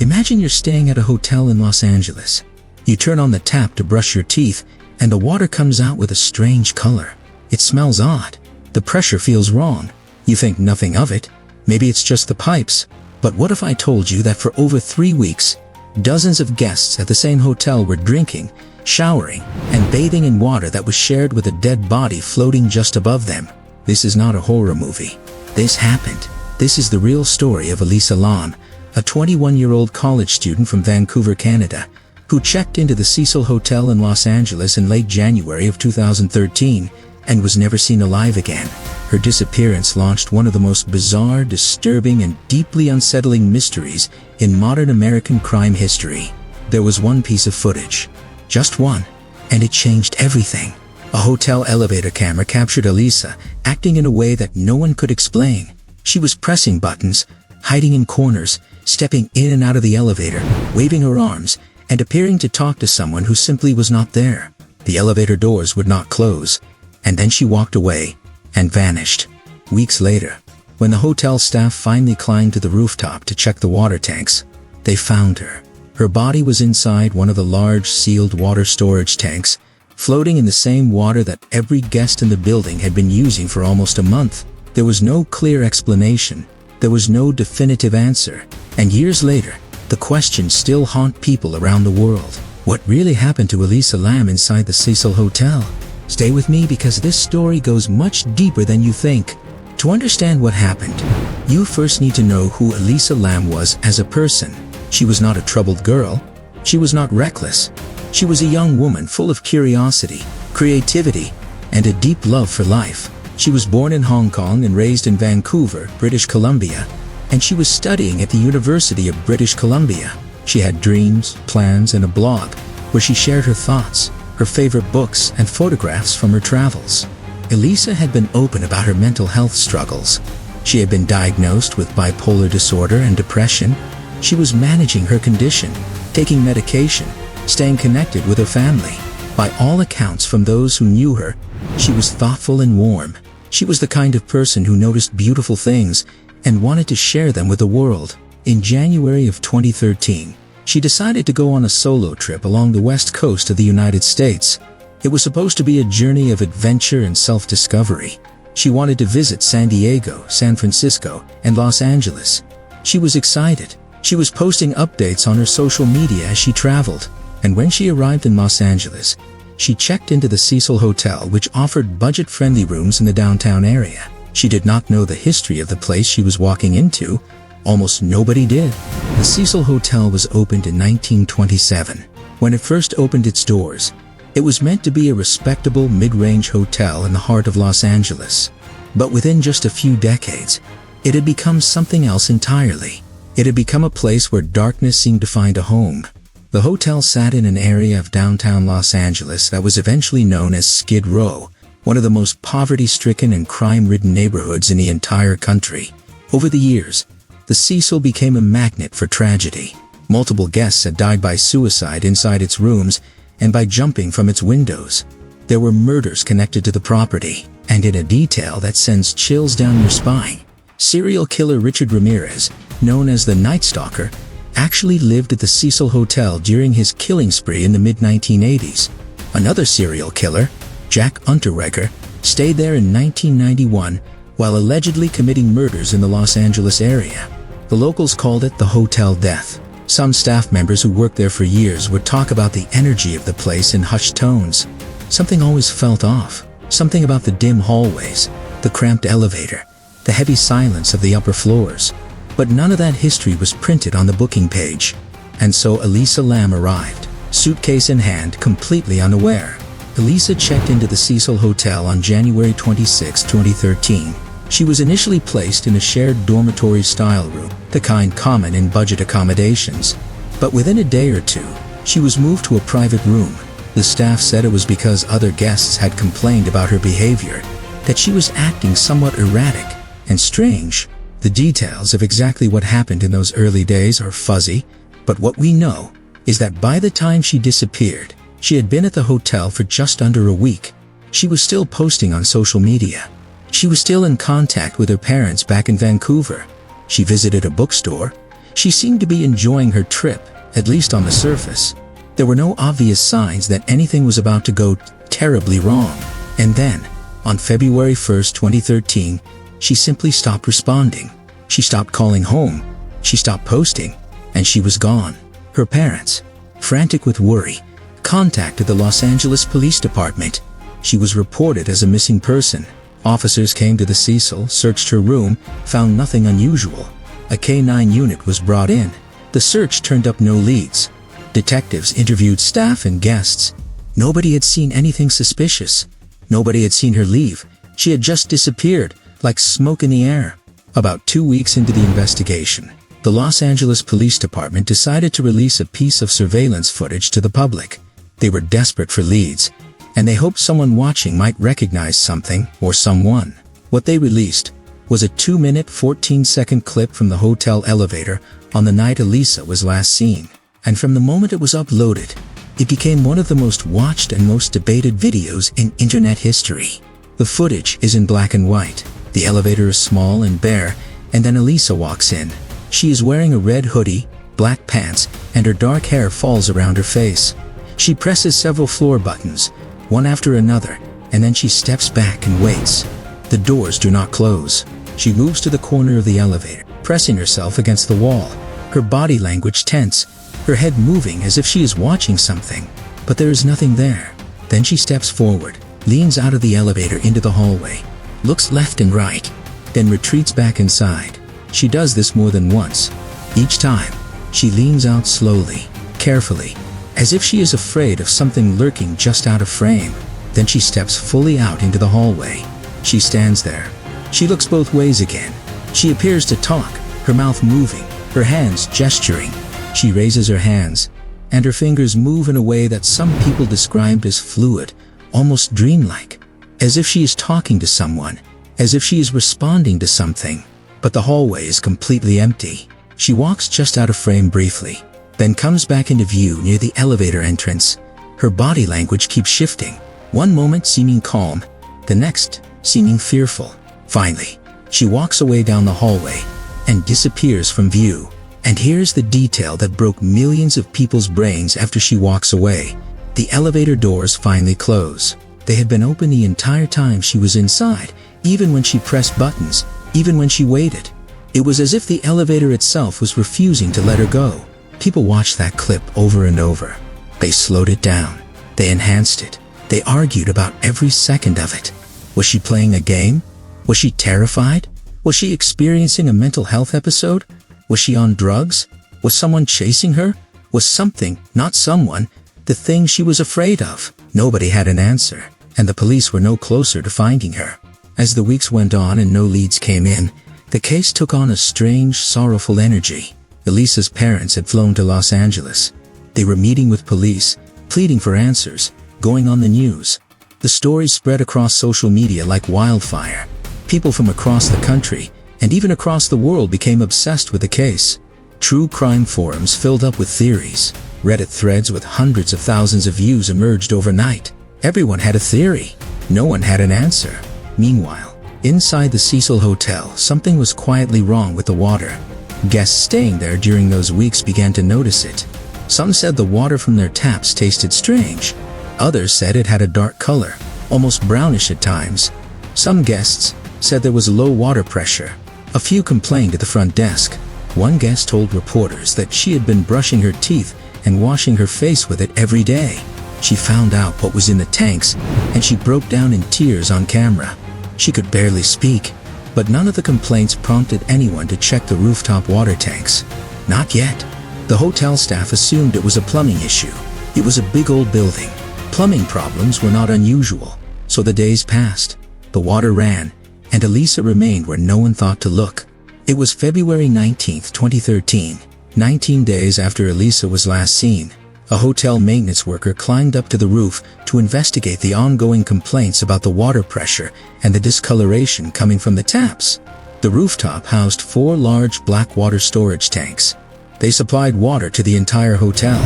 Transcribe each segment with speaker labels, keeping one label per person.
Speaker 1: Imagine you're staying at a hotel in Los Angeles. You turn on the tap to brush your teeth, and the water comes out with a strange color. It smells odd. The pressure feels wrong. You think nothing of it. Maybe it's just the pipes. But what if I told you that for over 3 weeks, dozens of guests at the same hotel were drinking, showering, and bathing in water that was shared with a dead body floating just above them? This is not a horror movie. This happened. This is the real story of Elisa Lam, a 21-year-old college student from Vancouver, Canada, who checked into the Cecil Hotel in Los Angeles in late January of 2013 and was never seen alive again. Her disappearance launched one of the most bizarre, disturbing, and deeply unsettling mysteries in modern American crime history. There was one piece of footage, just one, and it changed everything. A hotel elevator camera captured Elisa acting in a way that no one could explain. She was pressing buttons, hiding in corners, stepping in and out of the elevator, waving her arms, and appearing to talk to someone who simply was not there. The elevator doors would not close, and then she walked away and vanished. Weeks later, when the hotel staff finally climbed to the rooftop to check the water tanks, they found her. Her body was inside one of the large sealed water storage tanks, floating in the same water that every guest in the building had been using for almost a month. There was no clear explanation. There was no definitive answer. And years later, the questions still haunt people around the world. What really happened to Elisa Lam inside the Cecil Hotel? Stay with me because this story goes much deeper than you think. To understand what happened, you first need to know who Elisa Lam was as a person. She was not a troubled girl. She was not reckless. She was a young woman full of curiosity, creativity, and a deep love for life. She was born in Hong Kong and raised in Vancouver, British Columbia, and she was studying at the University of British Columbia. She had dreams, plans, and a blog where she shared her thoughts, her favorite books, and photographs from her travels. Elisa had been open about her mental health struggles. She had been diagnosed with bipolar disorder and depression. She was managing her condition, taking medication, staying connected with her family. By all accounts from those who knew her, she was thoughtful and warm. She was the kind of person who noticed beautiful things and wanted to share them with the world. In January of 2013, she decided to go on a solo trip along the west coast of the United States. It was supposed to be a journey of adventure and self-discovery. She wanted to visit San Diego, San Francisco, and Los Angeles. She was excited. She was posting updates on her social media as she traveled. And when she arrived in Los Angeles, she checked into the Cecil Hotel, which offered budget-friendly rooms in the downtown area. She did not know the history of the place she was walking into. Almost nobody did. The Cecil Hotel was opened in 1927. When it first opened its doors, it was meant to be a respectable mid-range hotel in the heart of Los Angeles. But within just a few decades, it had become something else entirely. It had become a place where darkness seemed to find a home. The hotel sat in an area of downtown Los Angeles that was eventually known as Skid Row, one of the most poverty-stricken and crime-ridden neighborhoods in the entire country. Over the years, the Cecil became a magnet for tragedy. Multiple guests had died by suicide inside its rooms and by jumping from its windows. There were murders connected to the property, and in a detail that sends chills down your spine, serial killer Richard Ramirez, known as the Night Stalker, actually lived at the Cecil Hotel during his killing spree in the mid-1980s. Another serial killer, Jack Unterweger, stayed there in 1991 while allegedly committing murders in the Los Angeles area. The locals called it the Hotel Death. Some staff members who worked there for years would talk about the energy of the place in hushed tones. Something always felt off. Something about the dim hallways, the cramped elevator, the heavy silence of the upper floors. But none of that history was printed on the booking page. And so Elisa Lam arrived, suitcase in hand, completely unaware. Elisa checked into the Cecil Hotel on January 26, 2013. She was initially placed in a shared dormitory-style room, the kind common in budget accommodations. But within a day or two, she was moved to a private room. The staff said it was because other guests had complained about her behavior, that she was acting somewhat erratic and strange. The details of exactly what happened in those early days are fuzzy, but what we know is that by the time she disappeared, she had been at the hotel for just under a week. She was still posting on social media. She was still in contact with her parents back in Vancouver. She visited a bookstore. She seemed to be enjoying her trip, at least on the surface. There were no obvious signs that anything was about to go terribly wrong. And then, on February 1st, 2013, she simply stopped responding. She stopped calling home. She stopped posting. And she was gone. Her parents, frantic with worry, contacted the Los Angeles Police Department. She was reported as a missing person. Officers came to the Cecil, searched her room, found nothing unusual. A K-9 unit was brought in. The search turned up no leads. Detectives interviewed staff and guests. Nobody had seen anything suspicious. Nobody had seen her leave. She had just disappeared, like smoke in the air. About 2 weeks into the investigation, the Los Angeles Police Department decided to release a piece of surveillance footage to the public. They were desperate for leads, and they hoped someone watching might recognize something or someone. What they released was a 2-minute, 14-second clip from the hotel elevator on the night Elisa was last seen. And from the moment it was uploaded, it became one of the most watched and most debated videos in internet history. The footage is in black and white. The elevator is small and bare, and then Elisa walks in. She is wearing a red hoodie, black pants, and her dark hair falls around her face. She presses several floor buttons, one after another, and then she steps back and waits. The doors do not close. She moves to the corner of the elevator, pressing herself against the wall, her body language tense, her head moving as if she is watching something, but there is nothing there. Then she steps forward, leans out of the elevator into the hallway, looks left and right, then retreats back inside. She does this more than once. Each time, she leans out slowly, carefully, as if she is afraid of something lurking just out of frame. Then she steps fully out into the hallway. She stands there. She looks both ways again. She appears to talk, her mouth moving, her hands gesturing. She raises her hands, and her fingers move in a way that some people described as fluid, almost dreamlike, as if she is talking to someone, as if she is responding to something. But the hallway is completely empty. She walks just out of frame briefly, then comes back into view near the elevator entrance. Her body language keeps shifting, one moment seeming calm, the next seeming fearful. Finally, she walks away down the hallway and disappears from view. And here's the detail that broke millions of people's brains after she walks away. The elevator doors finally close. They had been open the entire time she was inside, even when she pressed buttons, even when she waited. It was as if the elevator itself was refusing to let her go. People watched that clip over and over. They slowed it down. They enhanced it. They argued about every second of it. Was she playing a game? Was she terrified? Was she experiencing a mental health episode? Was she on drugs? Was someone chasing her? Was something, not someone, the thing she was afraid of? Nobody had an answer, and the police were no closer to finding her. As the weeks went on and no leads came in, the case took on a strange, sorrowful energy. Elisa's parents had flown to Los Angeles. They were meeting with police, pleading for answers, going on the news. The stories spread across social media like wildfire. People from across the country, and even across the world, became obsessed with the case. True crime forums filled up with theories. Reddit threads with hundreds of thousands of views emerged overnight. Everyone had a theory. No one had an answer. Meanwhile, inside the Cecil Hotel, something was quietly wrong with the water. Guests staying there during those weeks began to notice it. Some said the water from their taps tasted strange. Others said it had a dark color, almost brownish at times. Some guests said there was low water pressure. A few complained at the front desk. One guest told reporters that she had been brushing her teeth and washing her face with it every day. She found out what was in the tanks, and she broke down in tears on camera. She could barely speak, but none of the complaints prompted anyone to check the rooftop water tanks. Not yet. The hotel staff assumed it was a plumbing issue. It was a big old building. Plumbing problems were not unusual. So the days passed. The water ran, and Elisa remained where no one thought to look. It was February 19, 2013, 19 days after Elisa was last seen. A hotel maintenance worker climbed up to the roof to investigate the ongoing complaints about the water pressure and the discoloration coming from the taps. The rooftop housed 4 large black water storage tanks. They supplied water to the entire hotel.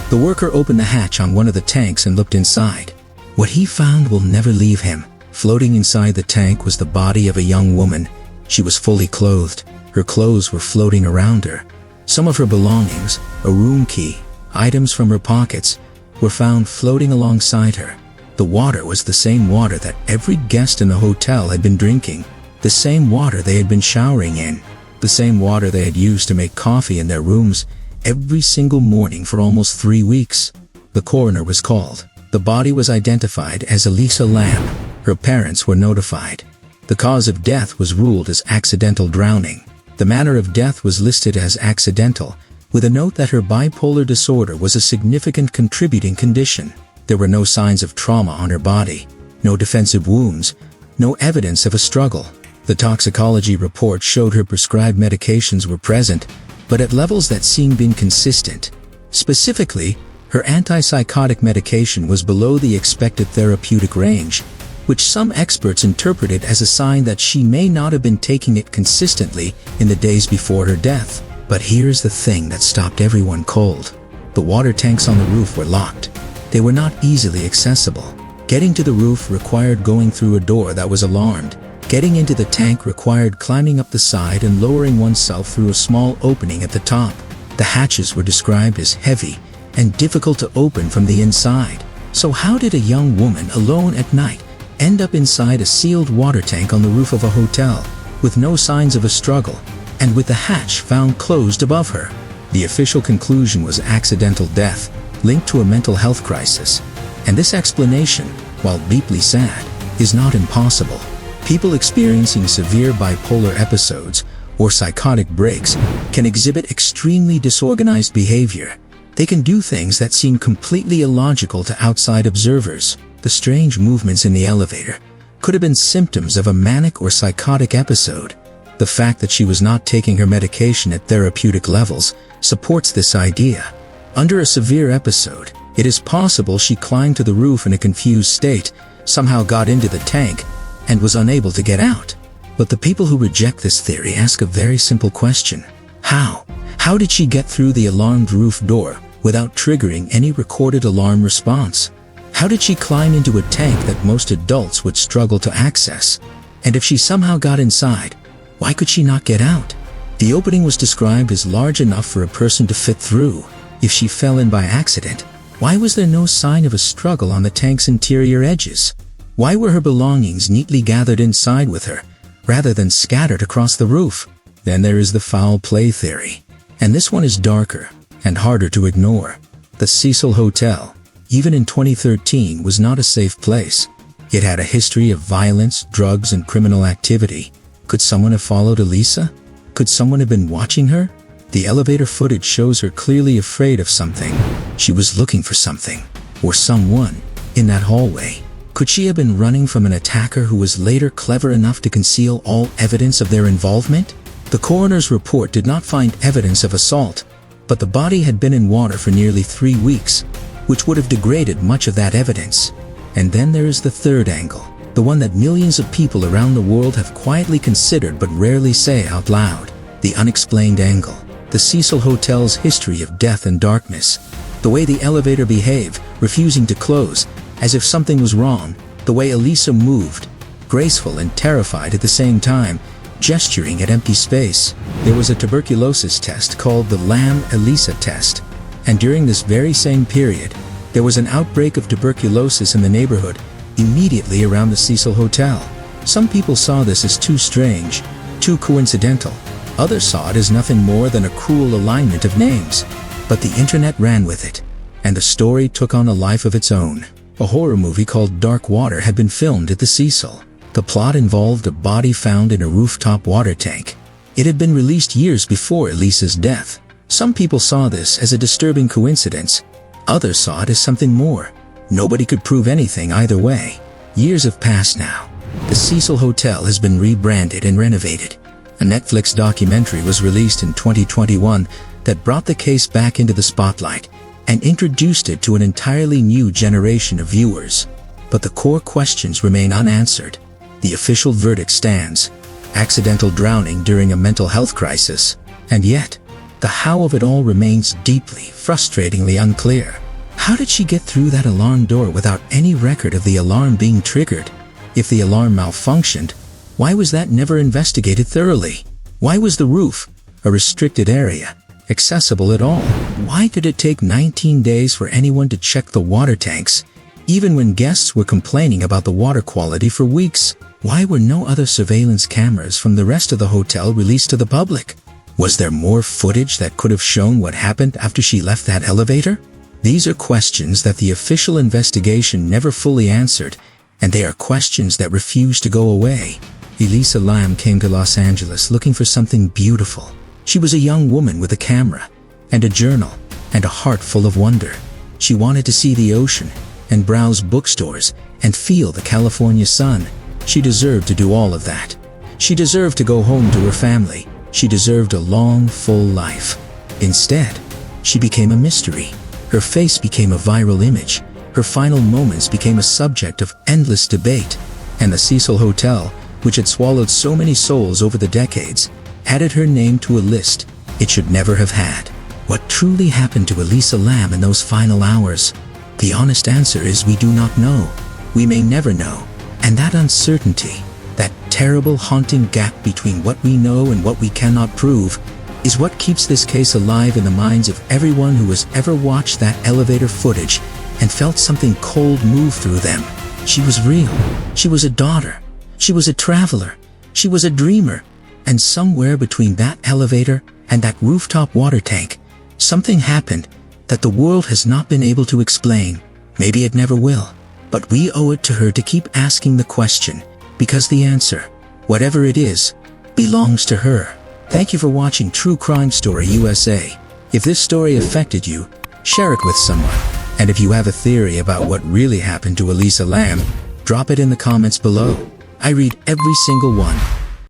Speaker 1: The worker opened the hatch on one of the tanks and looked inside. What he found will never leave him. Floating inside the tank was the body of a young woman. She was fully clothed. Her clothes were floating around her. Some of her belongings, a room key, items from her pockets, were found floating alongside her. The water was the same water that every guest in the hotel had been drinking, the same water they had been showering in, the same water they had used to make coffee in their rooms every single morning for almost 3 weeks. The coroner was called. The body was identified as Elisa Lam. Her parents were notified. The cause of death was ruled as accidental drowning. The manner of death was listed as accidental, with a note that her bipolar disorder was a significant contributing condition. There were no signs of trauma on her body, no defensive wounds, no evidence of a struggle. The toxicology report showed her prescribed medications were present, but at levels that seemed inconsistent. Specifically, her antipsychotic medication was below the expected therapeutic range, which some experts interpreted as a sign that she may not have been taking it consistently in the days before her death. But here's the thing that stopped everyone cold. The water tanks on the roof were locked. They were not easily accessible. Getting to the roof required going through a door that was alarmed. Getting into the tank required climbing up the side and lowering oneself through a small opening at the top. The hatches were described as heavy and difficult to open from the inside. So how did a young woman alone at night end up inside a sealed water tank on the roof of a hotel, with no signs of a struggle, and with the hatch found closed above her? The official conclusion was accidental death, linked to a mental health crisis. And this explanation, while deeply sad, is not impossible. People experiencing severe bipolar episodes or psychotic breaks can exhibit extremely disorganized behavior. They can do things that seem completely illogical to outside observers. The strange movements in the elevator could have been symptoms of a manic or psychotic episode. The fact that she was not taking her medication at therapeutic levels supports this idea. Under a severe episode, it is possible she climbed to the roof in a confused state, somehow got into the tank, and was unable to get out. But the people who reject this theory ask a very simple question. How? How did she get through the alarmed roof door without triggering any recorded alarm response? How did she climb into a tank that most adults would struggle to access? And if she somehow got inside, why could she not get out? The opening was described as large enough for a person to fit through. If she fell in by accident, why was there no sign of a struggle on the tank's interior edges? Why were her belongings neatly gathered inside with her, rather than scattered across the roof? Then there is the foul play theory. And this one is darker and harder to ignore. The Cecil Hotel, even in 2013, was not a safe place. It had a history of violence, drugs, and criminal activity. Could someone have followed Elisa? Could someone have been watching her? The elevator footage shows her clearly afraid of something. She was looking for something, or someone, in that hallway. Could she have been running from an attacker who was later clever enough to conceal all evidence of their involvement? The coroner's report did not find evidence of assault, but the body had been in water for nearly 3 weeks, which would have degraded much of that evidence. And then there is the third angle, the one that millions of people around the world have quietly considered but rarely say out loud. The unexplained angle. The Cecil Hotel's history of death and darkness. The way the elevator behaved, refusing to close, as if something was wrong. The way Elisa moved, graceful and terrified at the same time, gesturing at empty space. There was a tuberculosis test called the Lam-Elisa test. And during this very same period, there was an outbreak of tuberculosis in the neighborhood, immediately around the Cecil Hotel. Some people saw this as too strange, too coincidental. Others saw it as nothing more than a cruel alignment of names. But the internet ran with it, and the story took on a life of its own. A horror movie called Dark Water had been filmed at the Cecil. The plot involved a body found in a rooftop water tank. It had been released years before Elisa's death. Some people saw this as a disturbing coincidence. Others saw it as something more. Nobody could prove anything either way. Years have passed now. The Cecil Hotel has been rebranded and renovated. A Netflix documentary was released in 2021 that brought the case back into the spotlight and introduced it to an entirely new generation of viewers. But the core questions remain unanswered. The official verdict stands: accidental drowning during a mental health crisis. And yet, the how of it all remains deeply, frustratingly unclear. How did she get through that alarm door without any record of the alarm being triggered? If the alarm malfunctioned, why was that never investigated thoroughly? Why was the roof, a restricted area, accessible at all. Why did it take 19 days for anyone to check the water tanks, even when guests were complaining about the water quality for weeks? Why were no other surveillance cameras from the rest of the hotel released to the public? Was there more footage that could have shown what happened after she left that elevator? These are questions that the official investigation never fully answered, and they are questions that refuse to go away. Elisa Lam came to Los Angeles looking for something beautiful. She was a young woman with a camera, and a journal, and a heart full of wonder. She wanted to see the ocean, and browse bookstores, and feel the California sun. She deserved to do all of that. She deserved to go home to her family. She deserved a long, full life. Instead, she became a mystery. Her face became a viral image. Her final moments became a subject of endless debate. And the Cecil Hotel, which had swallowed so many souls over the decades, added her name to a list it should never have had. What truly happened to Elisa Lam in those final hours? The honest answer is we do not know. We may never know. And that uncertainty, that terrible haunting gap between what we know and what we cannot prove, is what keeps this case alive in the minds of everyone who has ever watched that elevator footage and felt something cold move through them. She was real. She was a daughter. She was a traveler. She was a dreamer. And somewhere between that elevator and that rooftop water tank, something happened that the world has not been able to explain. Maybe it never will. But we owe it to her to keep asking the question, because the answer, whatever it is, belongs to her. Thank you for watching True Crime Story USA. If this story affected you, share it with someone. And if you have a theory about what really happened to Elisa Lam, drop it in the comments below. I read every single one.